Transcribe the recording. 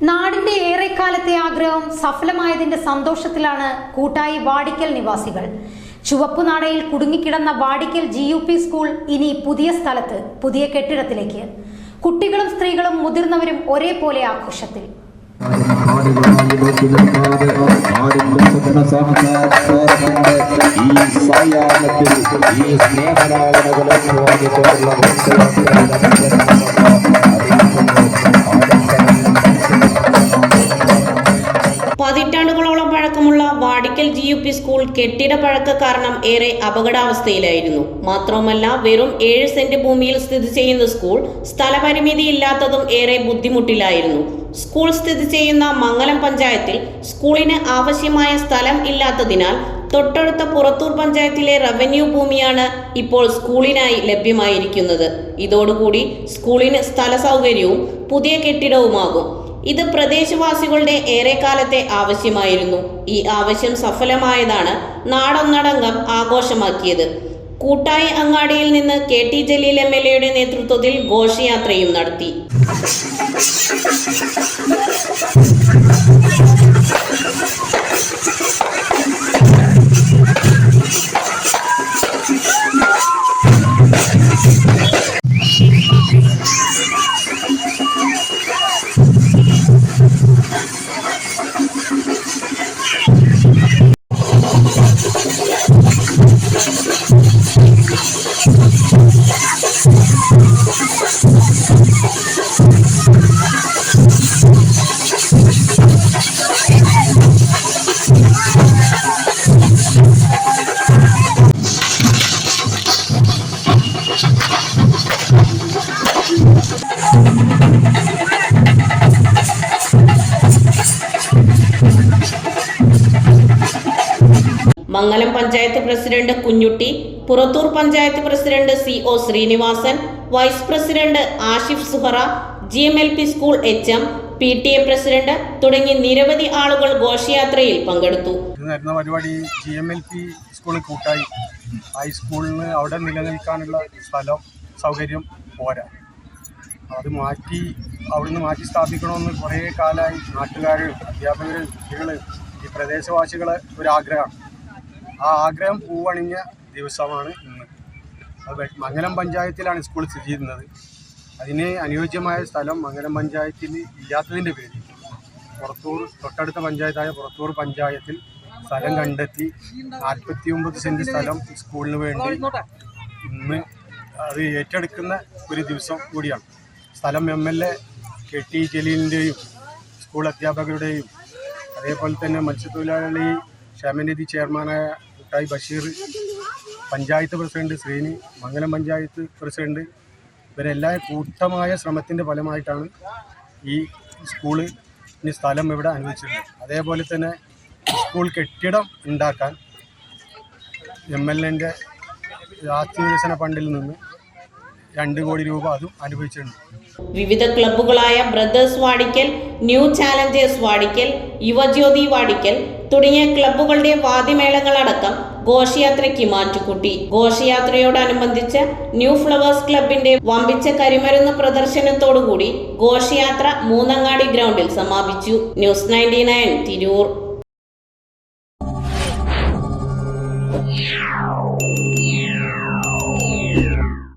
നാടിന്റെ ഏറെക്കാലത്തെ ആഗ്രഹം സഫലമായതിന്റെ സന്തോഷത്തിലാണ് കൂട്ടായി വാടിക്കൽ നിവാസികൾ. ചുവപ്പുനാടയിൽ കുടുങ്ങിക്കിടന്ന വാടിക്കൽ GUP സ്കൂൾ ഇനി പുതിയ സ്ഥലത്ത്, പുതിയ കെട്ടിടത്തിലേക്ക്. കുട്ടികളും സ്ത്രീകളും മുതിർന്നവരും ഒരേപോലെ ആഘോഷത്തിൽ. പതിറ്റാണ്ടുകളോളം പഴക്കമുള്ള വാടിക്കൽ GUP സ്കൂൾ കെട്ടിട പഴക്ക കാരണം ഏറെ അപകടാവസ്ഥയിലായിരുന്നു. മാത്രവുമല്ല, വെറും 7 സെന്റ് ഭൂമിയിൽ സ്ഥിതി ചെയ്യുന്ന സ്കൂൾ സ്ഥലപരിമിതി ഇല്ലാത്തതും ഏറെ ബുദ്ധിമുട്ടിലായിരുന്നു. സ്കൂൾ സ്ഥിതി ചെയ്യുന്ന മംഗലം പഞ്ചായത്തിൽ സ്കൂളിന് ആവശ്യമായ സ്ഥലം ഇല്ലാത്തതിനാൽ തൊട്ടടുത്ത പുറത്തൂർ പഞ്ചായത്തിലെ റവന്യൂ ഭൂമിയാണ് ഇപ്പോൾ സ്കൂളിനായി ലഭ്യമായിരിക്കുന്നത്. ഇതോടുകൂടി സ്കൂളിന് സ്ഥല സൗകര്യവും പുതിയ കെട്ടിടവുമാകും. ഇത് പ്രദേശവാസികളുടെ ഏറെക്കാലത്തെ ആവശ്യമായിരുന്നു. ഈ ആവശ്യം സഫലമായതാണ് നാടൊന്നടങ്കം ആഘോഷമാക്കിയത്. കൂട്ടായി അങ്ങാടിയിൽ നിന്ന് KT ജലീൽ MLA നേതൃത്വത്തിൽ ഘോഷയാത്രയും നടത്തി. Mangalam panchayat president Kunjutty, Purathur panchayat president CO Sreenivasan, vice president Ashif Suhara, GMLP school HM, PTA president തുടങ്ങി നിരവധി ആളുകൾ ഘോഷയാത്രയിൽ പങ്കെടുത്തു. പരിപാടി GMLP സ്കൂളിൽ കൂട്ടായി ഹൈസ്കൂളിന് അവിടെ നിലനിൽക്കാനുള്ള സ്ഥലം സൗകര്യം പോരാ. അത് അവിടുന്ന് മാറ്റി സ്ഥാപിക്കണമെന്ന് കുറേ കാലമായി നാട്ടുകാർ, അധ്യാപകർ, കുട്ടികൾ, ഈ പ്രദേശവാസികളെ ഒരാഗ്രഹമാണ്. ആ ആഗ്രഹം പൂവണിഞ്ഞ ദിവസമാണ് ഇന്ന്. അത് മംഗലം പഞ്ചായത്തിലാണ് സ്കൂൾ സ്ഥിതി ചെയ്യുന്നത്. അതിന് അനുയോജ്യമായ സ്ഥലം മംഗലം പഞ്ചായത്തിൽ ഇല്ലാത്തതിൻ്റെ പേരിൽ തൊട്ടടുത്ത പഞ്ചായത്തായ പുറത്തൂർ പഞ്ചായത്തിൽ സ്ഥലം കണ്ടെത്തി 49 സെൻറ്റ് സ്ഥലം സ്കൂളിന് വേണ്ടി ഇന്ന് അത് ഏറ്റെടുക്കുന്ന ഒരു ദിവസം കൂടിയാണ്. സ്ഥലം MLA KT ജലീലിൻ്റെയും സ്കൂൾ അധ്യാപകരുടെയും അതേപോലെ തന്നെ മത്സ്യത്തൊഴിലാളി ക്ഷേമനിധി ചെയർമാനായ കൂട്ടായി ബഷീർ, പഞ്ചായത്ത് പ്രസിഡന്റ് ശ്രീനി, മംഗലം പഞ്ചായത്ത് പ്രസിഡന്റ്, ഇവരെല്ലാ കൂട്ടമായ ശ്രമത്തിൻ്റെ ഫലമായിട്ടാണ് ഈ സ്കൂളിന് സ്ഥലം ഇവിടെ അനുവദിച്ചിട്ടുള്ളത്. അതേപോലെ തന്നെ സ്കൂൾ കെട്ടിടം ഉണ്ടാക്കാൻ MLA ആസ്തി വികസന ഫണ്ടിൽ നിന്ന് 2 കോടി രൂപ അതും അനുവദിച്ചിട്ടുണ്ട്. വിവിധ ക്ലബ്ബുകളായ Brothers Vadikkal, New Challengers Vadikkal, Yuvajyothi Vadikkal തുടങ്ങിയ ക്ലബ്ബുകളുടെ വാദ്യമേളങ്ങളടക്കം ഘോഷയാത്രയ്ക്ക് മാറ്റുകൂട്ടി. ഘോഷയാത്രയോടനുബന്ധിച്ച് ന്യൂ ഫ്ലവേഴ്സ് ക്ലബിന്റെ വമ്പിച്ച കരിമരുന്ന് പ്രദർശനത്തോടുകൂടി ഘോഷയാത്ര മൂന്നങ്ങാടി ഗ്രൗണ്ടിൽ സമാപിച്ചു. ന്യൂസ് 99 തിരൂർ.